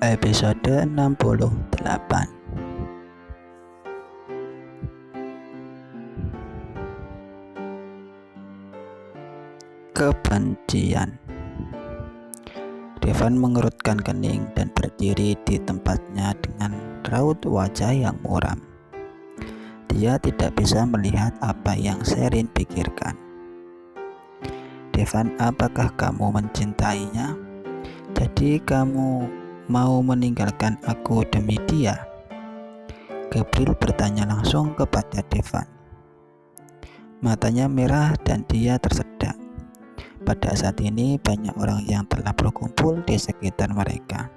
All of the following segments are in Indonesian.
Episode 68. Kebencian. Devan mengerutkan kening dan berdiri di tempatnya dengan raut wajah yang muram. Dia tidak bisa melihat apa yang Sherin pikirkan. Devan, apakah kamu mencintainya? Jadi kamu mau meninggalkan aku demi dia? Gabriel bertanya langsung kepada Devan. Matanya merah dan dia tersedak. Pada saat ini banyak orang yang telah berkumpul di sekitar mereka.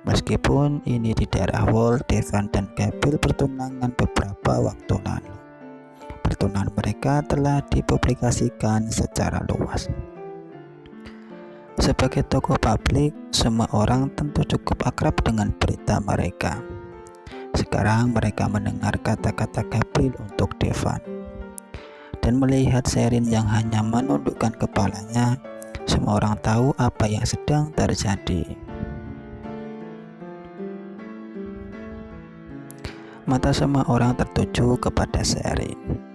Meskipun ini di daerah Wall, Devan dan Gabriel bertunangan beberapa waktu lalu. Pertunangan mereka telah dipublikasikan secara luas. Sebagai tokoh publik, semua orang tentu cukup akrab dengan berita mereka. Sekarang mereka mendengar kata-kata Gabriel untuk Devan. Dan melihat Sherin yang hanya menundukkan kepalanya, semua orang tahu apa yang sedang terjadi. Mata semua orang tertuju kepada Sherin.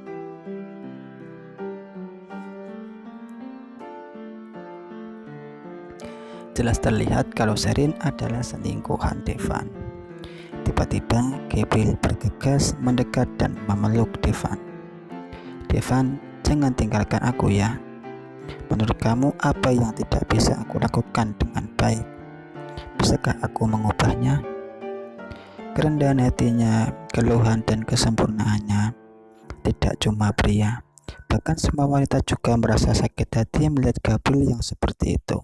Jelas terlihat kalau Sherin adalah selingkuhan Devan. Tiba-tiba Gabriel bergegas mendekat dan memeluk Devan. Devan, jangan tinggalkan aku ya. Menurut kamu apa yang tidak bisa aku lakukan dengan baik? Bisakah aku mengubahnya? Kerendahan hatinya, keluhan dan kesempurnaannya tidak cuma pria, bahkan semua wanita juga merasa sakit hati melihat Gabriel yang seperti itu.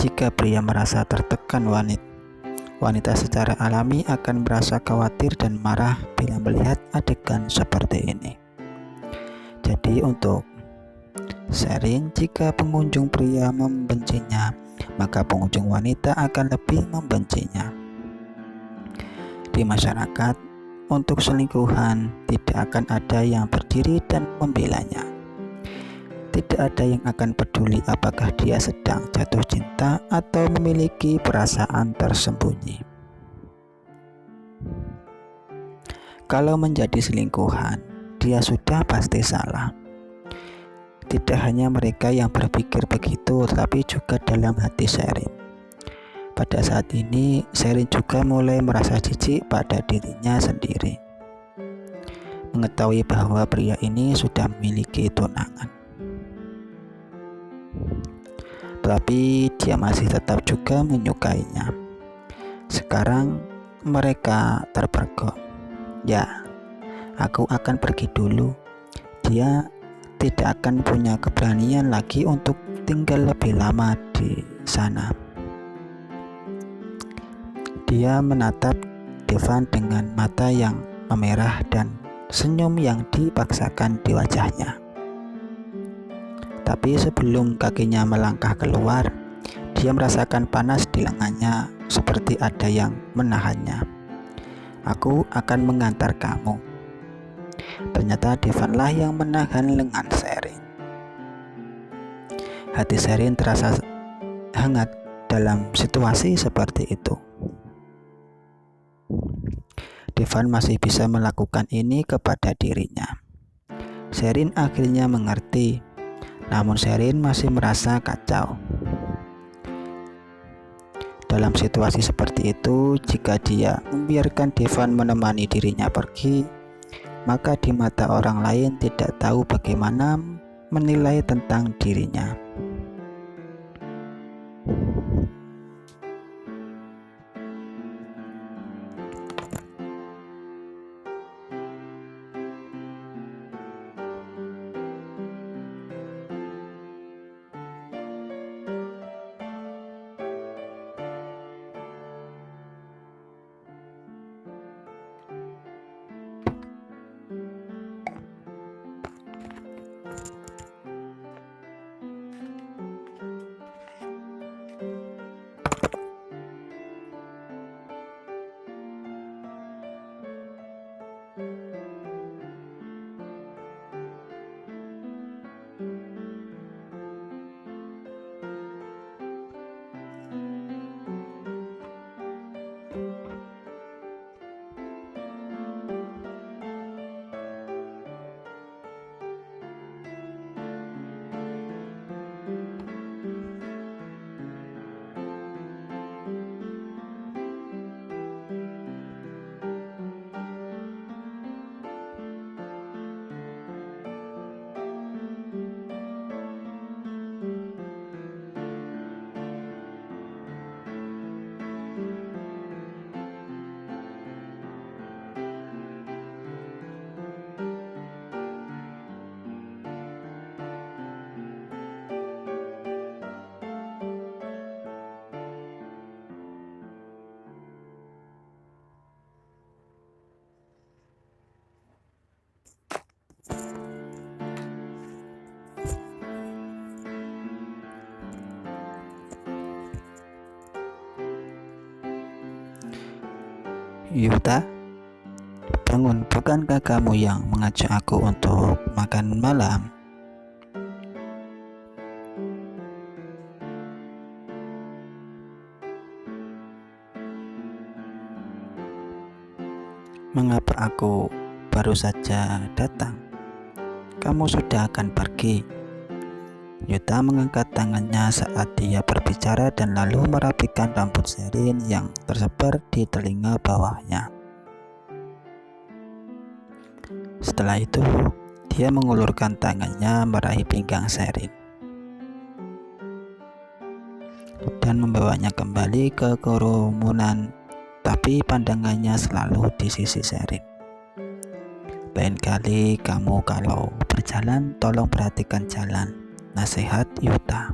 Jika pria merasa tertekan, wanita secara alami akan merasa khawatir dan marah bila melihat adegan seperti ini. Jadi untuk Sherin, jika pengunjung pria membencinya, maka pengunjung wanita akan lebih membencinya. Di masyarakat, untuk selingkuhan tidak akan ada yang berdiri dan membelanya. Tidak ada yang akan peduli apakah dia sedang jatuh cinta atau memiliki perasaan tersembunyi. Kalau menjadi selingkuhan, dia sudah pasti salah. Tidak hanya mereka yang berpikir begitu, tetapi juga dalam hati Sherin. Pada saat ini, Sherin juga mulai merasa jijik pada dirinya sendiri. Mengetahui bahwa pria ini sudah memiliki tunangan. Tetapi dia masih tetap juga menyukainya. Sekarang mereka terpergok. Ya, aku akan pergi dulu. Dia tidak akan punya keberanian lagi untuk tinggal lebih lama di sana. Dia menatap Devan dengan mata yang memerah dan senyum yang dipaksakan di wajahnya. Tapi sebelum kakinya melangkah keluar, dia merasakan panas di lengannya seperti ada yang menahannya. Aku akan mengantar kamu. Ternyata Devanlah yang menahan lengan Sherin. Hati Sherin terasa hangat dalam situasi seperti itu. Devan masih bisa melakukan ini kepada dirinya. Sherin akhirnya mengerti. Namun Sherin masih merasa kacau. Dalam situasi seperti itu, jika dia membiarkan Devan menemani dirinya pergi, maka di mata orang lain tidak tahu bagaimana menilai tentang dirinya. Yuta, bangun, bukankah kamu yang mengajak aku untuk makan malam? Mengapa aku baru saja datang? Kamu sudah akan pergi. Yuta mengangkat tangannya saat dia berbicara dan lalu merapikan rambut Sherin yang tersebar di telinga bawahnya. Setelah itu, dia mengulurkan tangannya meraih pinggang Sherin dan membawanya kembali ke kerumunan, tapi pandangannya selalu di sisi Sherin. Lain kali kamu kalau berjalan, tolong perhatikan jalan, nasihat Yuta.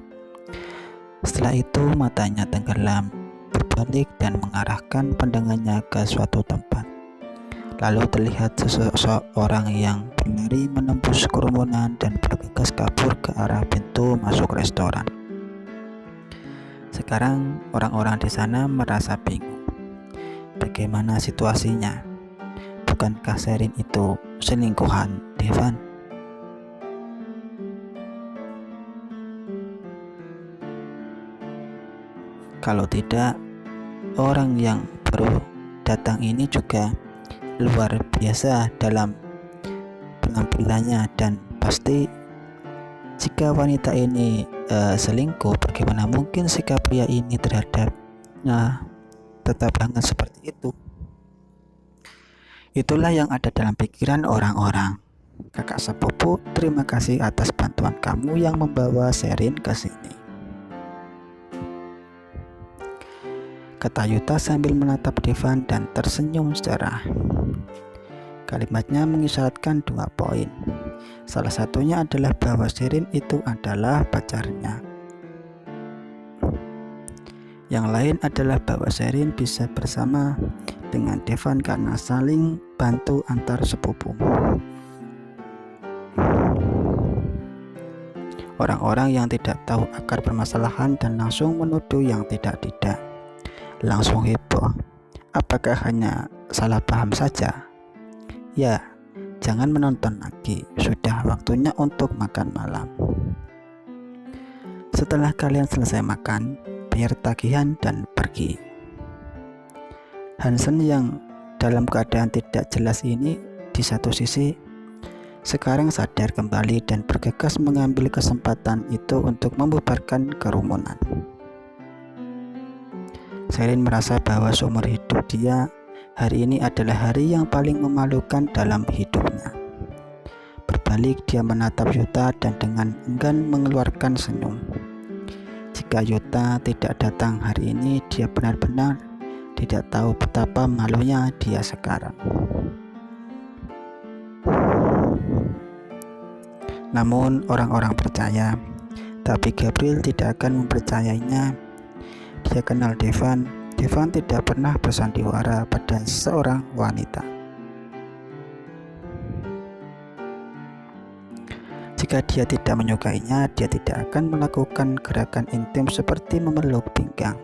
Setelah itu matanya tenggelam, berbalik dan mengarahkan pandangannya ke suatu tempat. Lalu terlihat seseorang yang berlari menembus kerumunan dan bergegas kabur ke arah pintu masuk restoran. Sekarang orang-orang di sana merasa bingung. Bagaimana situasinya? Bukankah Sherin itu selingkuhan Devan? Kalau tidak, orang yang baru datang ini juga luar biasa dalam penampilannya, dan pasti jika wanita ini selingkuh, bagaimana mungkin sikap pria ini terhadapnya tetap hangat seperti itu? Itulah yang ada dalam pikiran orang-orang. Kakak sepupu, terima kasih atas bantuan kamu yang membawa Sherin ke sini, kata Yuta sambil menatap Devan dan tersenyum cerah. Kalimatnya mengisyaratkan 2 poin. Salah satunya adalah bahwa Sherin itu adalah pacarnya. Yang lain adalah bahwa Sherin bisa bersama dengan Devan karena saling bantu antar sepupu. Orang-orang yang tidak tahu akar permasalahan dan langsung menuduh yang tidak-tidak langsung heboh. Apakah hanya salah paham saja? Ya, jangan menonton lagi, sudah waktunya untuk makan malam. Setelah kalian selesai makan, bayar tagihan dan pergi. Hansen yang dalam keadaan tidak jelas ini di satu sisi sekarang sadar kembali dan bergegas mengambil kesempatan itu untuk membubarkan kerumunan. Sherin merasa bahwa seumur hidup dia, hari ini adalah hari yang paling memalukan dalam hidupnya. Berbalik, dia menatap Yuta dan dengan enggan mengeluarkan senyum. Jika Yuta tidak datang hari ini, dia benar-benar tidak tahu betapa malunya dia sekarang. Namun orang-orang percaya, tapi Gabriel tidak akan mempercayainya. Dia kenal Devan. Devan tidak pernah bersandiwara pada seorang wanita. Jika dia tidak menyukainya, dia tidak akan melakukan gerakan intim seperti memeluk pinggang.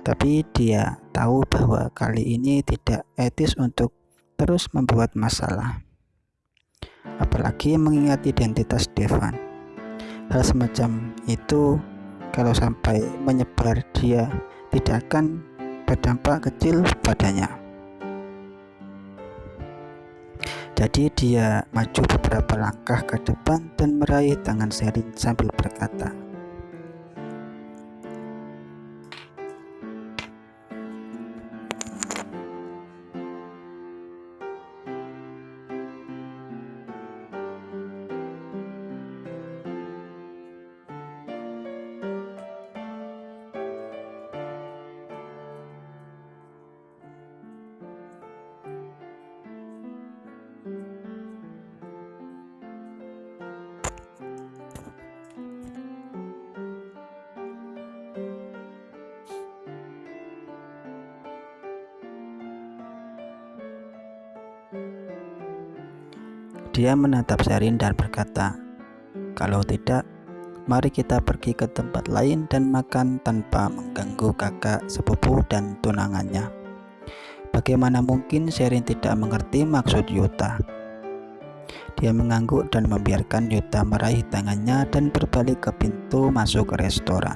Tapi dia tahu bahwa kali ini tidak etis untuk terus membuat masalah, apalagi mengingat identitas Devan. Hal semacam itu kalau sampai menyebar, dia tidak akan berdampak kecil padanya. Jadi dia maju beberapa langkah ke depan dan meraih tangan Sherin sambil berkata, dia menatap Sherin dan berkata, kalau tidak, mari kita pergi ke tempat lain dan makan tanpa mengganggu kakak sepupu dan tunangannya. Bagaimana mungkin Sherin tidak mengerti maksud Yuta? Dia mengangguk dan membiarkan Yuta meraih tangannya dan berbalik ke pintu masuk ke restoran.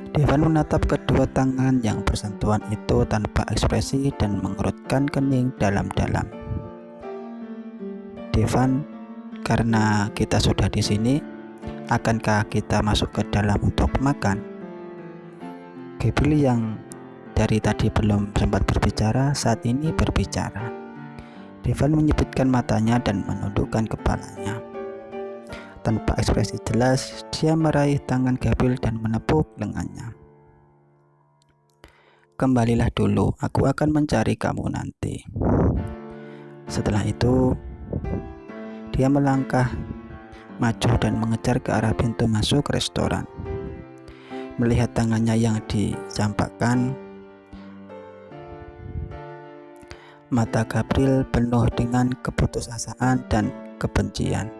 Devan menatap kedua tangan yang bersentuhan itu tanpa ekspresi dan mengerutkan kening dalam-dalam. Devan, karena kita sudah di sini, akankah kita masuk ke dalam untuk makan? Gabriel yang dari tadi belum sempat berbicara, saat ini berbicara. Devan menyipitkan matanya dan menundukkan kepalanya. Tanpa ekspresi jelas, dia meraih tangan Gabriel dan menepuk lengannya. Kembalilah dulu, aku akan mencari kamu nanti. Setelah itu, dia melangkah maju dan mengejar ke arah pintu masuk restoran. Melihat tangannya yang dicampakkan, mata Gabriel penuh dengan keputusasaan dan kebencian.